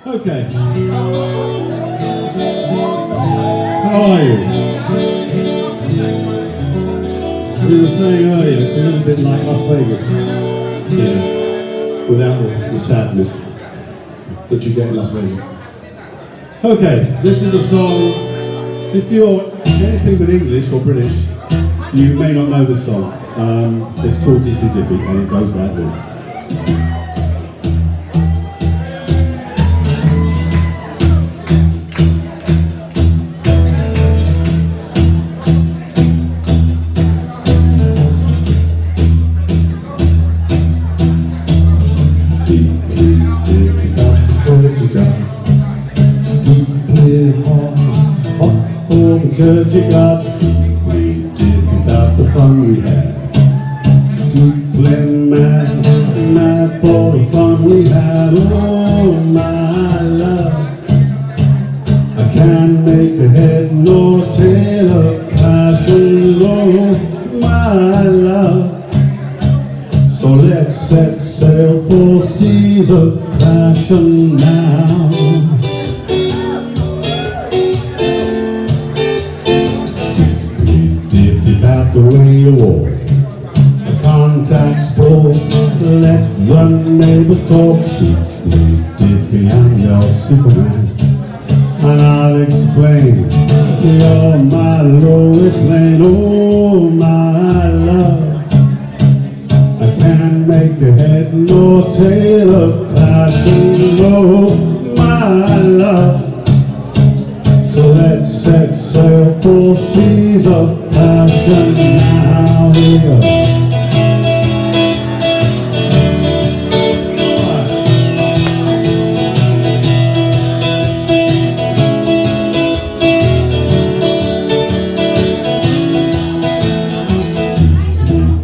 Okay. How are you? We were saying earlier, it's a little bit like Las Vegas. Yeah. Without the sadness that you get in Las Vegas. Okay, this is a song. If you're anything but English or British, you may not know this song. It's called Dippy Dippy, and it goes like this. Because you got we did without the fun we had. Deeply mad for the fun we had. Oh my love, I can't make a head nor tail of passion. Oh my love, so let's set sail for seas of passion now. The way you walk, the contact sport, let the neighbors talk. Dippy, I'm your Superman, and I'll explain. You're my Lois Lane. Oh my love, I can't make a head nor tail of passion. Oh my love, so let's set sail for seas of passion now. Here we go.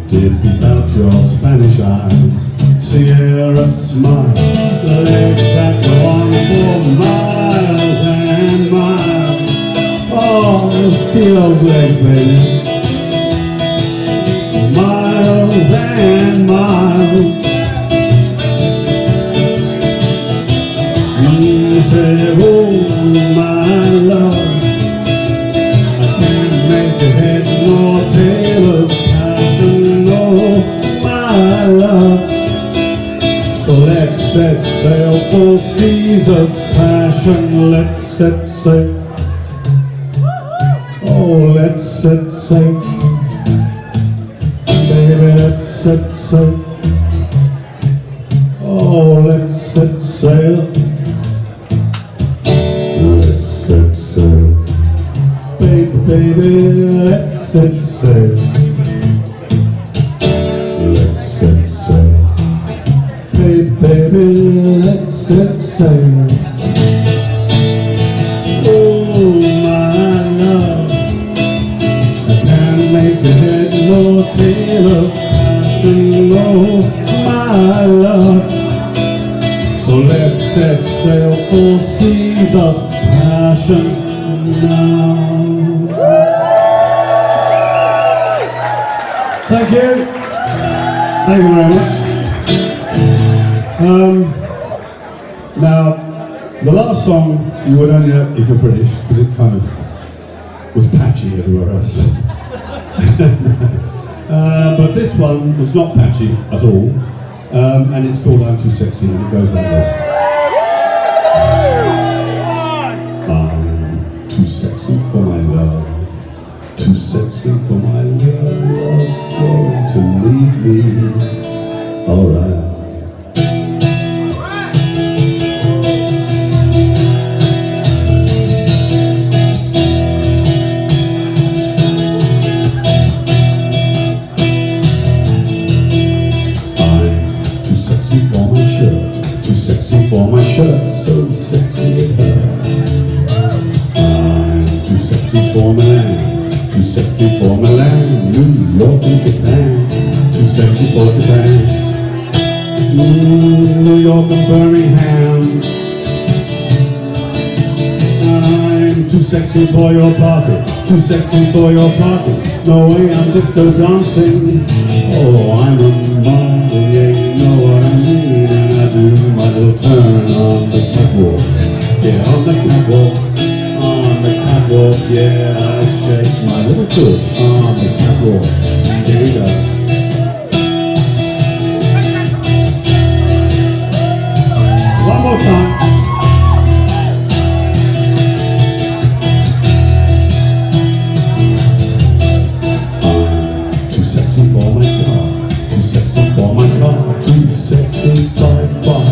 Dippy about your Spanish eyes, Sierra smile, legs that go on for miles and miles. Oh, see those legs, baby. Miles and miles. You say, oh my love, I can't make a head nor tail of passion. Oh my love, so let's set sail for seas of passion. Let's set sail. Oh, let's set sail. Baby, let's set sail. Oh, let's set sail. Let's set sail. Baby, baby, let's set sail. Let's set sail. Baby, baby, let's set sail. Oh, my love, I can't make a head nor tail of passion. Oh, my love, so let's set sail for seas of passion now. Thank you. Thank you very much. Now, the last song you would only have if you're British, because it kind of was patchy everywhere else. But this one was not patchy at all, and it's called I'm Too Sexy, and it goes like this. I'm too sexy for my love, too sexy for my love to leave me. Alright. For my shirt, so sexy it hurts. I'm too sexy for Milan, too sexy for Milan, New York and Japan, too sexy for Japan, New York and Birmingham. I'm too sexy for your party, too sexy for your party. No way, I'm disco dancing. Oh, I'm a Marley, yeah, you know what I mean. And I do my little turn on the catwalk. Yeah, on the catwalk. On the catwalk, yeah, I shake my little foot on the catwalk. Here we go. One more time. I'm too sexy for my car. Too sexy for my car. Too sexy by far.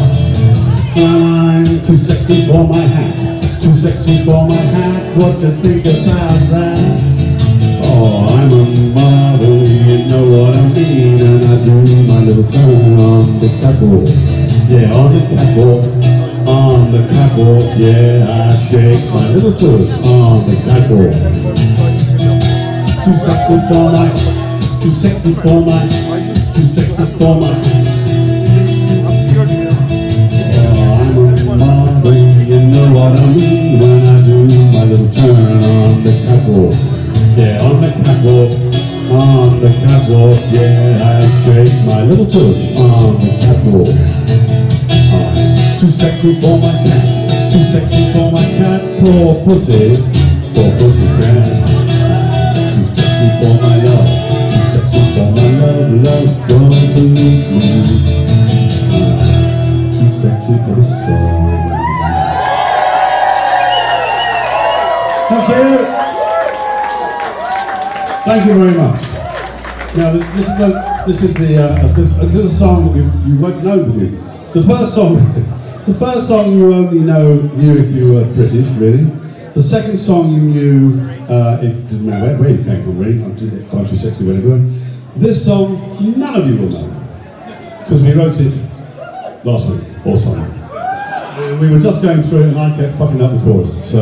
I'm too sexy for my hat. Too sexy for my hat. What do you think about that? Oh, I'm a model, you know what I mean. And I do my little turn on the catwalk. Yeah, on the catwalk. On the catwalk, yeah, I shake my little toes on the catwalk. Too sexy for my, too sexy for my, too sexy for my. Oh, I'm a model, you know what I mean. When I do my little turn on the catwalk. Yeah, on the catwalk, yeah, I shake my little toes on the catwalk. Too sexy for my cat, too sexy for my cat, poor pussy cat. Too sexy for my love, too sexy for my love, love's gonna leave me. Too sexy for the song. Thank you. Thank you very much. Now this is a song that you won't know, will you? The first song you only knew if you were British, really. The second song you knew if it didn't matter where you came from, really. I'm too sexy, whatever. This song, none of you will know, because we wrote it last week or something. And we were just going through it, and I kept fucking up the chorus. So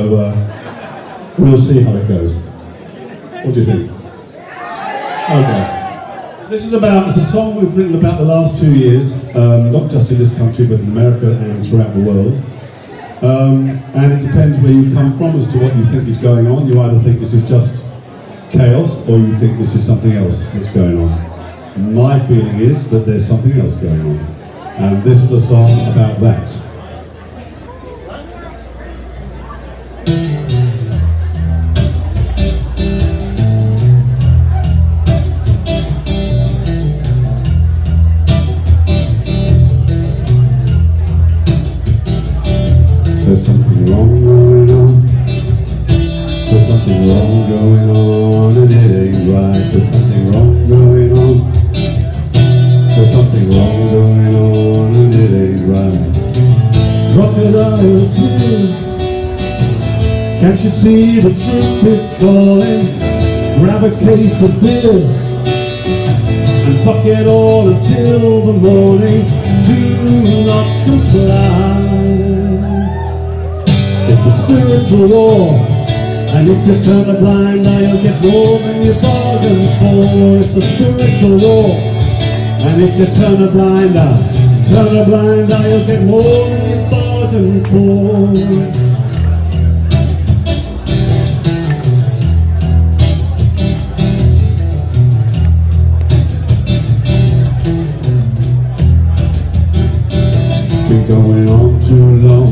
we'll see how it goes. What do you think? Okay. This is it's a song we've written about the last 2 years, not just in this country, but in America and throughout the world. And it depends where you come from as to what you think is going on. You either think this is just chaos, or you think this is something else that's going on. My feeling is that there's something else going on. And this is a song about that. There's something wrong going on. There's something wrong going on, and it ain't right. There's something wrong going on. There's something wrong going on, and it ain't right. Crocodile tears. Can't you see the truth is calling? Grab a case of beer and fuck it all until the morning. Do not comply. It's a spiritual war, and if you turn a blind eye, you'll get more than you bargained for. It's a spiritual war, and if you turn a blind eye, you'll get more than you bargained for. Been going on too long.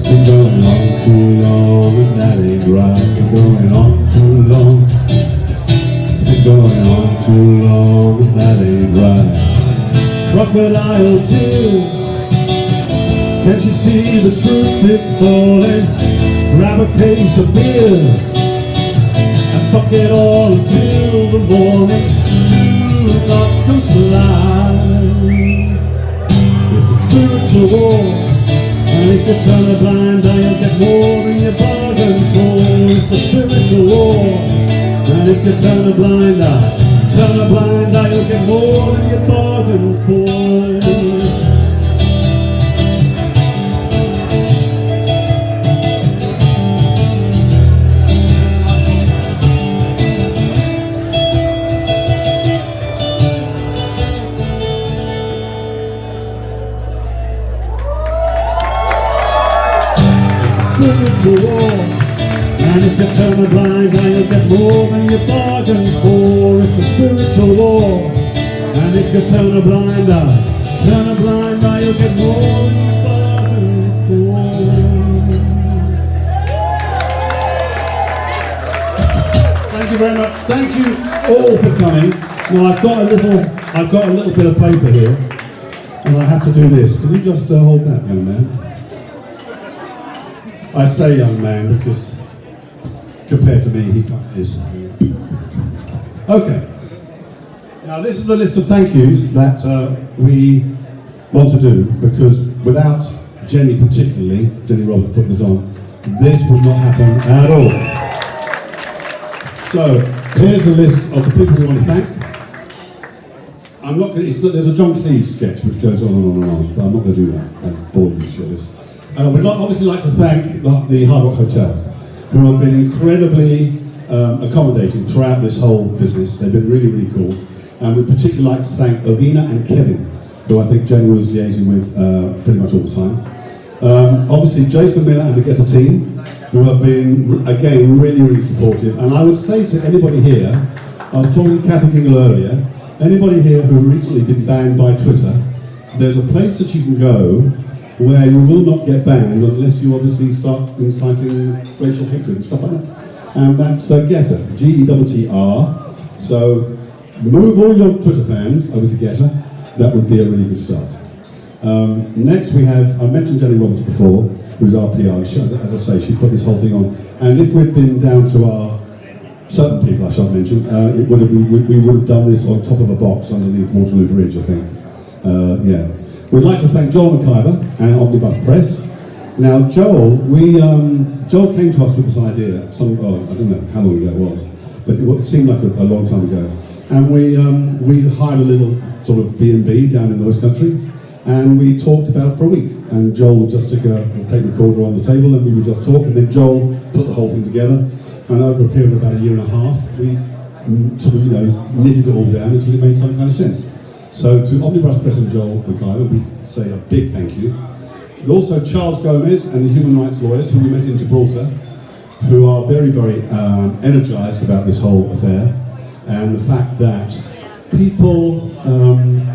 Been going on too long, and that ain't right. Been going on too long. Been going on too long, and that ain't right. Crocodile tears. Can't you see the truth is falling? Grab a case of beer and fuck it all until the morning. Do not comply. It's a spiritual war. And if you turn a blind eye, you'll get more than you bargained for. It's a spiritual war. And if you turn a blind eye, you'll get more than you bargained for. Spiritual war. And if you turn a blind eye, you'll get more than you bargained for. It's a spiritual war. And if you turn a blind eye, you'll get more than you bargained for. very much. Thank you all for coming. Now I've got a little bit of paper here, and I have to do this. Can you just hold that, young man? I say young man because compared to me, he is. Okay. Now this is the list of thank yous that we want to do, because without Jenny particularly, Jenny Roberts putting this on, this would not happen at all. So here's a list of the people we want to thank. I'm not going to, there's a John Cleese sketch which goes on and on and on, but I'm not going to do that. I'm bored with this. We'd obviously like to thank the Hard Rock Hotel, who have been incredibly accommodating throughout this whole business. They've been really, really cool. And we'd particularly like to thank Ovina and Kevin, who I think Jenny was liaising with pretty much all the time. Obviously Jason Miller and the Getter team, who have been, again, really, really supportive. And I would say to anybody here, I was talking to Kathy Kingle earlier, anybody here who recently been banned by Twitter, there's a place that you can go where you will not get banned unless you obviously start inciting racial hatred and stuff like that. And that's Getter, Getter. So move all your Twitter fans over to Getter. That would be a really good start. Next we have, I mentioned Jenny Roberts before, who's our PR. As I say, she put this whole thing on. And if we'd been down to our certain people I shan't mention, we would have done this on top of a box underneath Waterloo Bridge, I think. Yeah. We'd like to thank Joel McIver and Omnibus Press. Now Joel came to us with this idea, I don't know how long ago it was, but it seemed like a long time ago. And we hired a little sort of B&B down in the West Country, and we talked about it for a week. And Joel would just stick a tape recorder on the table, and we would just talk, and then Joel put the whole thing together. And over a period of about a year and a half, we sort of, knitted it all down until it made some kind of sense. So to Omnibus Press and Joel McIver, we say a big thank you. And also Charles Gomez and the human rights lawyers who we met in Gibraltar, who are very, very energised about this whole affair, and the fact that people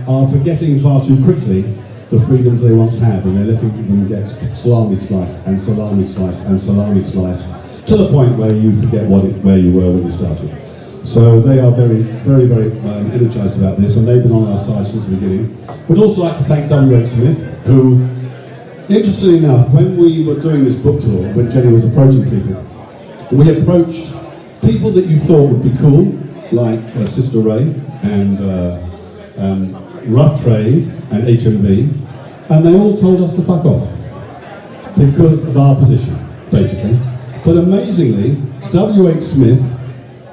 are forgetting far too quickly the freedoms they once had, and they're letting them get salami slice and salami slice and salami slice, to the point where you forget where you were when you started. So they are very, very, very energised about this, and they've been on our side since the beginning. We'd also like to thank W.H. Smith, who, interestingly enough, when we were doing this book tour, when Jenny was approaching people, we approached people that you thought would be cool, like Sister Ray and Rough Trade and HMV, and they all told us to fuck off because of our position, basically. But amazingly, W.H. Smith,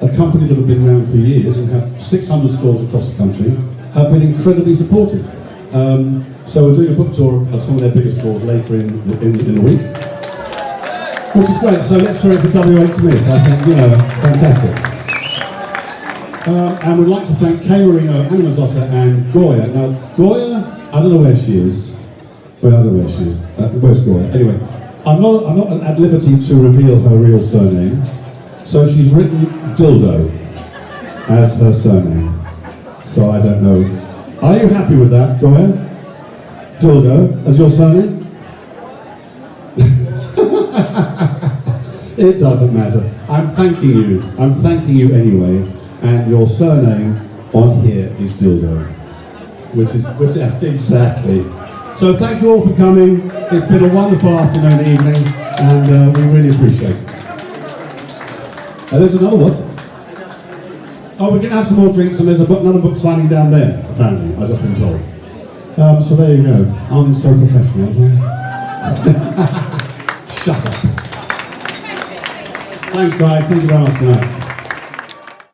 a company that have been around for years and have 600 stores across the country, have been incredibly supportive. So we're doing a book tour of some of their biggest stores later in the week, which is great. So let's throw it for W.H. Smith. I think, fantastic. And we'd like to thank Kay Marino, Anna Mazzotta and Goya. Now, Goya, I don't know where she is. Well, I don't know where she is. Where's Goya? Anyway, I'm not at liberty to reveal her real surname. So she's written Dildo as her surname. So I don't know. Are you happy with that, Goya? Dildo as your surname? It doesn't matter. I'm thanking you. I'm thanking you anyway. And your surname on here is Dildo, which exactly. So thank you all for coming. It's been a wonderful afternoon, evening, and we really appreciate it. There's another one. Oh, we're going to have some more drinks, and there's another book signing down there, apparently, I've just been told. So there you go. I'm so professional, aren't I? Shut up. Thanks, guys. Thank you very much for that.